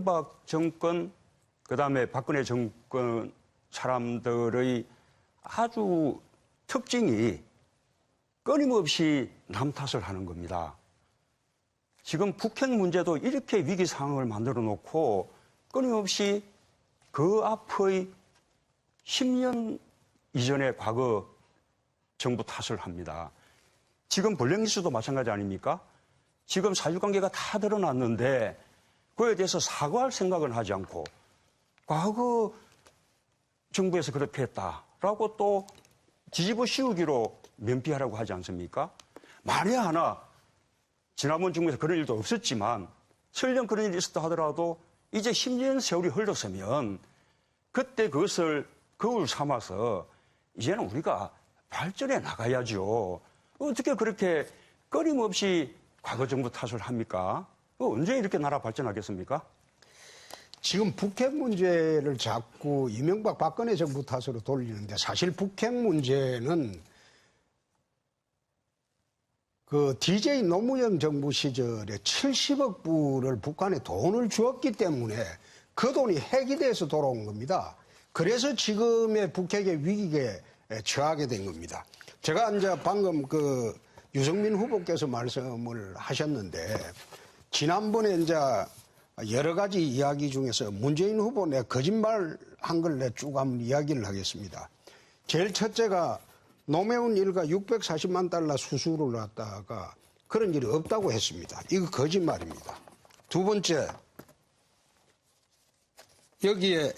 이명박 정권, 그다음에 박근혜 정권 사람들의 아주 특징이 끊임없이 남 탓을 하는 겁니다. 지금 북핵 문제도 이렇게 위기 상황을 만들어 놓고 끊임없이 그 앞의 10년 이전의 과거 정부 탓을 합니다. 지금 블랙리스트도 마찬가지 아닙니까? 지금 사실관계가 다 드러났는데 그에 대해서 사과할 생각은 하지 않고 과거 정부에서 그렇게 했다라고 또 뒤집어 씌우기로 면피하라고 하지 않습니까? 만에 하나 지난번 정부에서 그런 일도 없었지만 설령 그런 일이 있었다 하더라도 이제 10년 세월이 흘렀으면 그때 그것을 거울 삼아서 이제는 우리가 발전해 나가야죠. 어떻게 그렇게 끊임없이 과거 정부 탓을 합니까? 언제 이렇게 나라 발전하겠습니까? 지금 북핵 문제를 자꾸 이명박 박근혜 정부 탓으로 돌리는데 사실 북핵 문제는 그 DJ 노무현 정부 시절에 70억 불을 북한에 돈을 주었기 때문에 그 돈이 핵이 돼서 돌아온 겁니다. 그래서 지금의 북핵의 위기에 처하게 된 겁니다. 제가 이제 방금 그 유승민 후보께서 말씀을 하셨는데 지난번에 이제 여러 가지 이야기 중에서 문재인 후보 내 거짓말 한 걸 내 쭉 한번 이야기를 하겠습니다. 제일 첫째가 노무현 일가 640만 달러 수수를 갖다가 그런 일이 없다고 했습니다. 이거 거짓말입니다. 두 번째, 여기에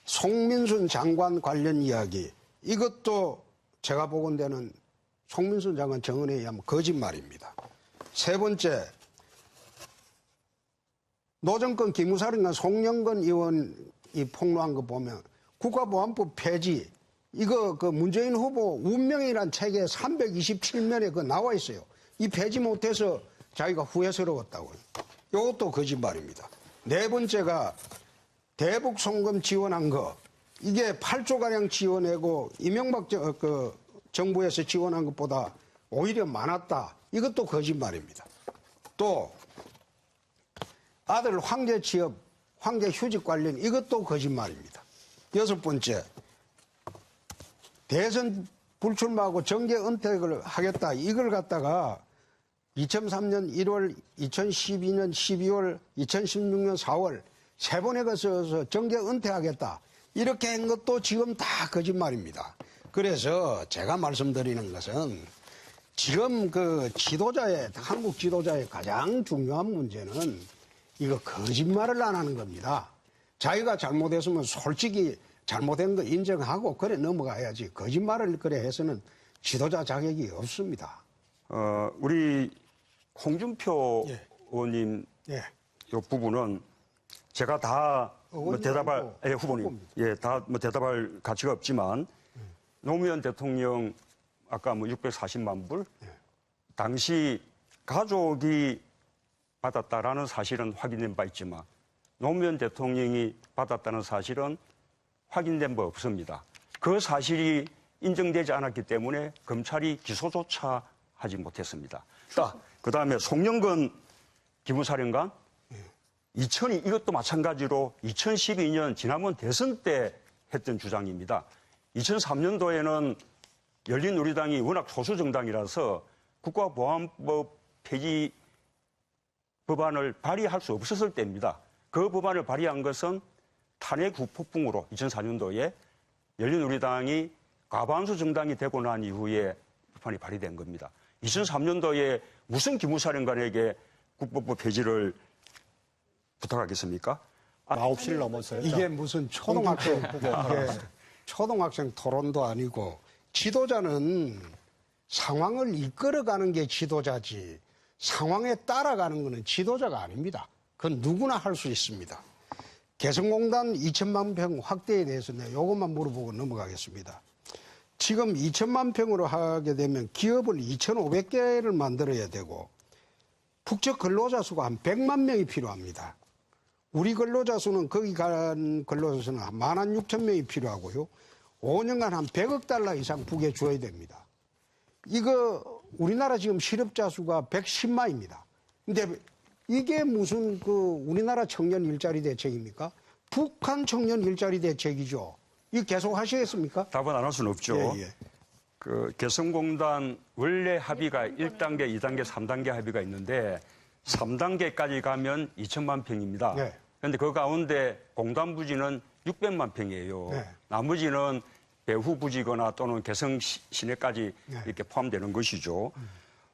송민순 장관 관련 이야기, 이것도 제가 보건대는 송민순 장관 정언에 의하면 거짓말입니다. 세 번째, 노정권 기무사령관 송영건 의원이 폭로한 거 보면 국가보안법 폐지, 이거 그 문재인 후보 운명이란 책에 327면에 그 나와 있어요. 이 폐지 못해서 자기가 후회스러웠다고요. 이것도 거짓말입니다. 네 번째가 대북 송금 지원한 거, 이게 8조가량 지원하고 이명박 정부에서 지원한 것보다 오히려 많았다. 이것도 거짓말입니다. 또 아들 황제 취업, 황제 휴직 관련, 이것도 거짓말입니다. 여섯 번째, 대선 불출마하고 정계 은퇴를 하겠다. 이걸 갖다가 2003년 1월, 2012년 12월, 2016년 4월 세 번에 걸쳐서 정계 은퇴하겠다. 이렇게 한 것도 지금 다 거짓말입니다. 그래서 제가 말씀드리는 것은 지금 그 지도자의, 한국 지도자의 가장 중요한 문제는 이거 거짓말을 안 하는 겁니다. 자기가 잘못했으면 솔직히 잘못된 거 인정하고 그래 넘어가야지 거짓말을 그래 해서는 지도자 자격이 없습니다. 우리 홍준표 의원님 이 부분은 제가 다 뭐 대답할 후보님 다 뭐 대답할 가치가 없지만 노무현 대통령 아까 뭐 640만 불 당시 가족이 받았다라는 사실은 확인된 바 있지만 노무현 대통령이 받았다는 사실은 확인된 바 없습니다. 그 사실이 인정되지 않았기 때문에 검찰이 기소조차 하지 못했습니다. 그 다음에 송영건 기무사령관 2002 이것도 마찬가지로 2012년 지난번 대선 때 했던 주장입니다. 2003년도에는 열린우리당이 워낙 소수 정당이라서 국가보안법 폐지 법안을 발의할 수 없었을 때입니다. 그 법안을 발의한 것은 탄핵 후 폭풍으로 2004년도에 열린우리당이 과반수 정당이 되고 난 이후에 법안이 발의된 겁니다. 2003년도에 무슨 기무사령관에게 국법법 폐지를 부탁하겠습니까? 9시를 넘었어요. 이게 무슨 초등학생, 이게 초등학생 토론도 아니고 지도자는 상황을 이끌어가는 게 지도자지 상황에 따라가는 것은 지도자가 아닙니다. 그건 누구나 할 수 있습니다. 개성공단 2천만 평 확대에 대해서는 이것만 물어보고 넘어가겠습니다. 지금 2천만 평으로 하게 되면 기업을 2,500개를 만들어야 되고 북측 근로자 수가 한 100만 명이 필요합니다. 우리 근로자 수는 거기 간 근로자 수는 한 16,000명이 필요하고요. 5년간 한 100억 달러 이상 북에 줘야 됩니다. 이거 우리나라 지금 실업자 수가 110만입니다. 근데 이게 무슨 우리나라 청년 일자리 대책입니까? 북한 청년 일자리 대책이죠. 이거 계속 하시겠습니까? 답은 안 할 수는 없죠. 예, 예. 개성공단 원래 합의가 1단계, 2단계, 3단계 합의가 있는데 3단계까지 가면 2천만 평입니다. 네. 그런데 그 가운데 공단 부지는 600만 평이에요. 네. 나머지는 배후 부지거나 또는 개성 시내까지 네. 이렇게 포함되는 것이죠.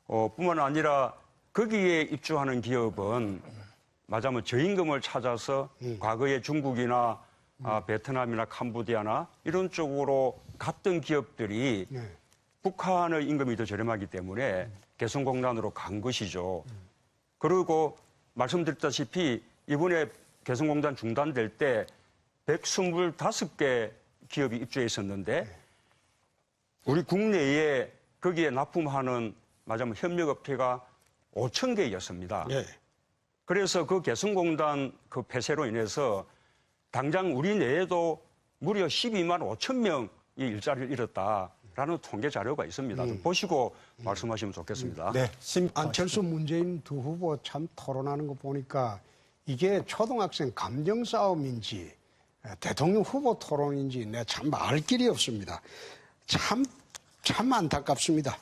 뿐만 아니라 거기에 입주하는 기업은 말하자면 저임금을 찾아서 과거에 중국이나 베트남이나 캄보디아나 이런 쪽으로 갔던 기업들이 네. 북한의 임금이 더 저렴하기 때문에 개성공단으로 간 것이죠. 그리고 말씀드렸다시피 이번에 개성공단 중단될 때 125개 기업이 입주해 있었는데 우리 국내에 거기에 납품하는 말하자면 협력업체가 5,000개였습니다. 예. 그래서 그 개성공단 그 폐쇄로 인해서 당장 우리 내에도 무려 12만 5천 명이 일자리를 잃었다라는 통계 자료가 있습니다. 좀 보시고 말씀하시면 좋겠습니다. 네. 안철수 문재인 두 후보 참 토론하는 거 보니까 이게 초등학생 감정 싸움인지 대통령 후보 토론인지 내가 참 알 길이 없습니다. 참 안타깝습니다.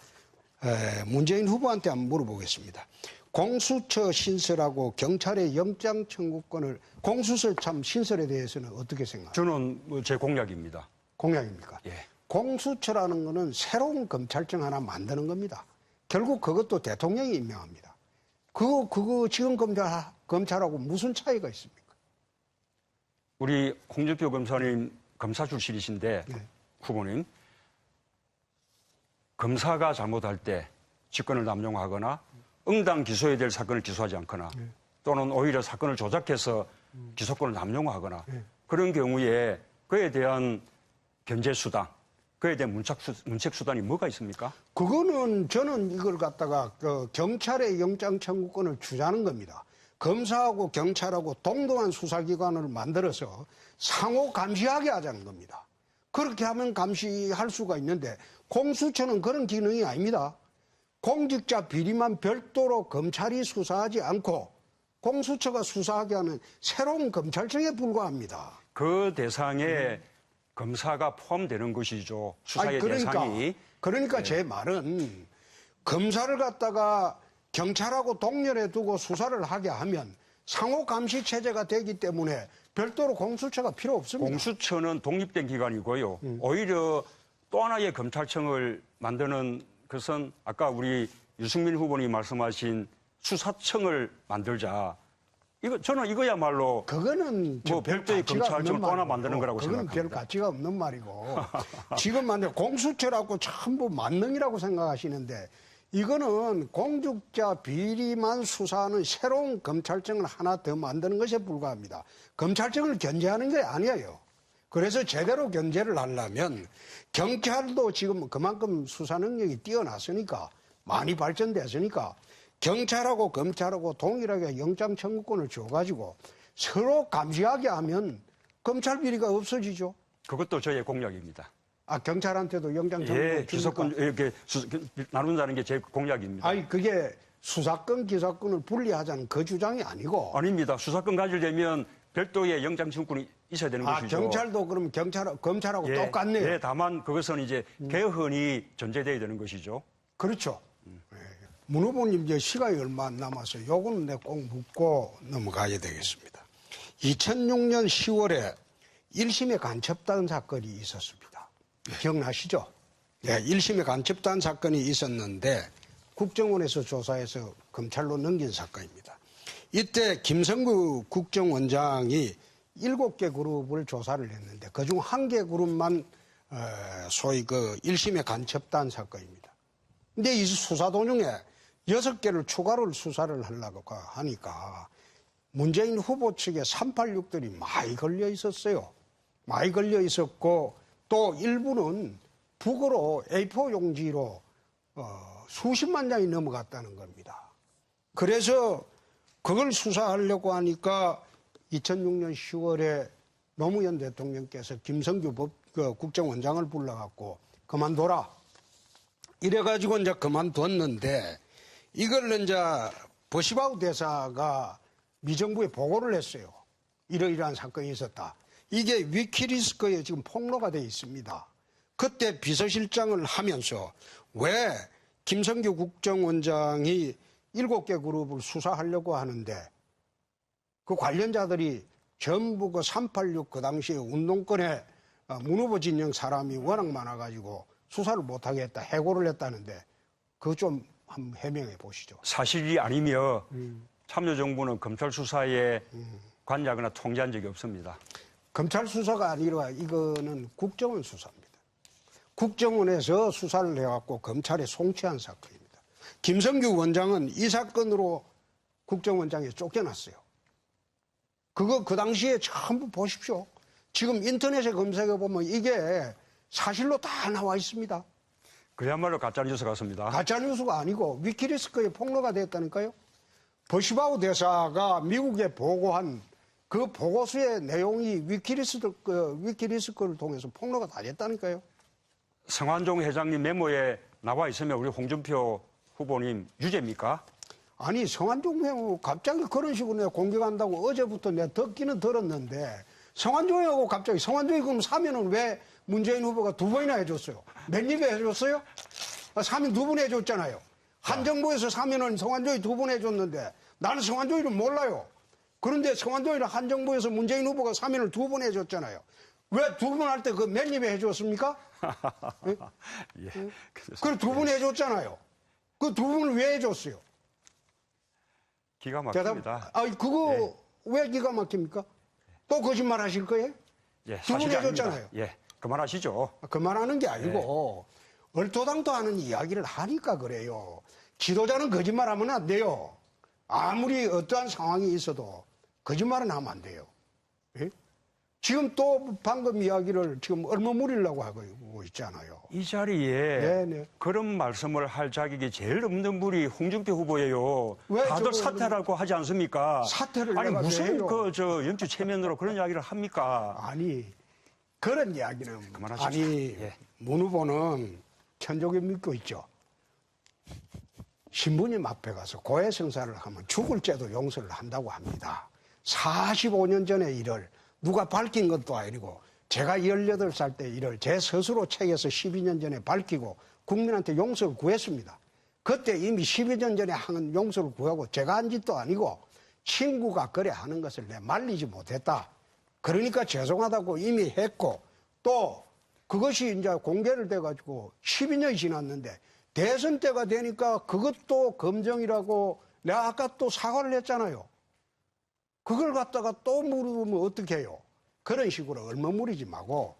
문재인 후보한테 한번 물어보겠습니다. 공수처 신설하고 경찰의 영장 청구권을 공수처 참 신설에 대해서는 어떻게 생각하세요? 저는 제 공약입니다. 공약입니까? 예. 공수처라는 거는 새로운 검찰청 하나 만드는 겁니다. 결국 그것도 대통령이 임명합니다. 그거 지금 검찰하고 무슨 차이가 있습니까? 우리 홍준표 검사님 검사 출신이신데 네. 후보님 검사가 잘못할 때 직권을 남용하거나 응당 기소해야 될 사건을 기소하지 않거나 또는 오히려 사건을 조작해서 기소권을 남용하거나 그런 경우에 그에 대한 견제 수단, 그에 대한 문책 수단이 뭐가 있습니까? 그거는 저는 이걸 갖다가 경찰의 영장 청구권을 주자는 겁니다. 검사하고 경찰하고 동등한 수사기관을 만들어서 상호 감시하게 하자는 겁니다. 그렇게 하면 감시할 수가 있는데 공수처는 그런 기능이 아닙니다. 공직자 비리만 별도로 검찰이 수사하지 않고 공수처가 수사하게 하는 새로운 검찰청에 불과합니다. 그 대상에 검사가 포함되는 것이죠. 수사의 대상이. 그러니까 제 말은 검사를 갖다가 경찰하고 동렬해 두고 수사를 하게 하면 상호 감시 체제가 되기 때문에 별도로 공수처가 필요 없습니다. 공수처는 독립된 기관이고요. 오히려 또 하나의 검찰청을 만드는 것은 아까 우리 유승민 후보님이 말씀하신 수사청을 만들자. 저는 이거야말로 그거는 뭐 별도의 검찰청을 또 하나 만드는 거라고 그건 생각합니다. 별 가치가 없는 말이고 지금 만약 공수처라고 전부 만능이라고 생각하시는데 이거는 공직자 비리만 수사하는 새로운 검찰청을 하나 더 만드는 것에 불과합니다. 검찰청을 견제하는 게 아니에요. 그래서 제대로 견제를 하려면 경찰도 지금 그만큼 수사 능력이 뛰어났으니까 많이 발전됐으니까 경찰하고 검찰하고 동일하게 영장 청구권을 줘가지고 서로 감시하게 하면 검찰 비리가 없어지죠. 그것도 저의 공약입니다. 경찰한테도 영장 청구권 예, 기소권 이렇게 나눈다는 게 제 공약입니다. 아니 그게 수사권 기소권을 분리하자는 그 주장이 아니고 아닙니다. 수사권 가지려면 별도의 영장 청구권이 있어야 되는 것이죠. 경찰도 그럼 검찰하고 예, 똑같네요. 예, 다만 그것은 이제 개헌이 전제돼야 되는 것이죠. 그렇죠. 문 후보님 이제 시간이 얼마 안 남아서 요거는 내가 꼭 묻고 넘어가야 되겠습니다. 2006년 10월에 1심의 간첩단 사건이 있었습니다. 기억나시죠? 네, 1심의 간첩단 사건이 있었는데 국정원에서 조사해서 검찰로 넘긴 사건입니다. 이때 김성구 국정원장이 7개 그룹을 조사를 했는데 그중 1개 그룹만 소위 그 1심의 간첩단 사건입니다. 근데 이 수사 도중에 6개를 추가로 수사를 하려고 하니까 문재인 후보 측에 386들이 많이 걸려 있었어요. 많이 걸려 있었고 또 일부는 북으로 A4 용지로 수십만 장이 넘어갔다는 겁니다. 그래서 그걸 수사하려고 하니까 2006년 10월에 노무현 대통령께서 김성규 국정원장을 불러갖고 그만둬라. 이래가지고 이제 그만뒀는데 이걸 이제 버시바우 대사가 미정부에 보고를 했어요. 이러이러한 사건이 있었다. 이게 위키리스크에 지금 폭로가 돼 있습니다. 그때 비서실장을 하면서 왜 김성규 국정원장이 7개 그룹을 수사하려고 하는데 그 관련자들이 전부 그 386 그 당시에 운동권에 문 후보 진영 사람이 워낙 많아가지고 수사를 못하게 했다, 해고를 했다는데 그거 좀 한번 해명해 보시죠. 사실이 아니며 참여정부는 검찰 수사에 관여하거나 통제한 적이 없습니다. 검찰 수사가 아니라 이거는 국정원 수사입니다. 국정원에서 수사를 해갖고 검찰에 송치한 사건입니다. 김성규 원장은 이 사건으로 국정원장에 쫓겨났어요. 그거 그 당시에 전부 보십시오. 지금 인터넷에 검색해보면 이게 사실로 다 나와 있습니다. 그야말로 가짜뉴스 같습니다. 가짜뉴스가 아니고 위키리스크에 폭로가 됐다니까요. 버시바우 대사가 미국에 보고한 그 보고서의 내용이 위키리스크를 통해서 폭로가 다 됐다니까요. 성완종 회장님 메모에 나와 있으면 우리 홍준표 후보님 유죄입니까? 아니 성완종 회장하고 갑자기 그런 식으로 내가 공격한다고 어제부터 내가 듣기는 들었는데 성완종하고 갑자기 성완종이 그럼 사면은 왜 문재인 후보가 2번이나 해줬어요? 몇 입에 해줬어요? 사면 2번 해줬잖아요. 한 정부에서 사면은 성완종이 2번 해줬는데 나는 성완종이를 몰라요. 그런데 성완종이를 한 정부에서 문재인 후보가 사면을 2번 해줬잖아요. 왜 2번 할 때 그 몇 입에 해줬습니까? 예. 그래 2번 해줬잖아요. 그 2번을 왜 해줬어요? 기가 막힙니다. 그거 예. 왜 기가 막힙니까? 또 거짓말 하실 거예요? 예, 2번 사실이 해줬잖아요. 아닙니다. 예, 그만하시죠. 그만하는 게 아니고 얼토당토 하는 이야기를 하니까 그래요. 지도자는 거짓말하면 안 돼요. 아무리 어떠한 상황이 있어도 거짓말은 하면 안 돼요. 예? 지금 또 방금 이야기를 지금 얼머무리려고 하고 있잖아요. 이 자리에 네네. 그런 말씀을 할 자격이 제일 없는 분이 홍준표 후보예요. 왜 다들 저거 사퇴라고 하지 않습니까? 사퇴를 아니 내가 무슨 해요? 연주 체면으로 그런 이야기를 합니까? 아니 그런 이야기는 그만하십시오. 아니 예. 문 후보는 천족에 믿고 있죠. 신부님 앞에 가서 고해성사를 하면 죽을 죄도 용서를 한다고 합니다. 45년 전의 일을 누가 밝힌 것도 아니고 제가 18살 때 일을 제 스스로 책에서 12년 전에 밝히고 국민한테 용서를 구했습니다. 그때 이미 12년 전에 한 용서를 구하고 제가 한 짓도 아니고 친구가 그래 하는 것을 내 말리지 못했다. 그러니까 죄송하다고 이미 했고 또 그것이 이제 공개를 돼가지고 12년이 지났는데 대선 때가 되니까 그것도 검증이라고 내가 아까 또 사과를 했잖아요. 그걸 갖다가 또 물으면 어떻게 해요? 그런 식으로 얼머무리지 말고.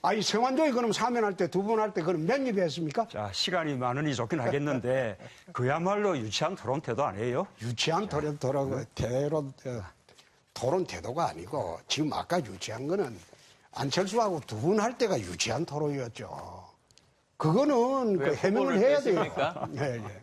아니 성완종이 그럼 사면할 때 2번 할 때 그럼 몇 입에 했습니까? 자, 시간이 많으니 좋긴 하겠는데 그야말로 유치한 토론 태도 아니에요? 유치한 토론 태도가 아니고 지금 아까 유치한 거는 안철수하고 2분 할 때가 유치한 토론이었죠. 그거는 그 해명을 해야 돼요. 뺐습니까? 예, 예.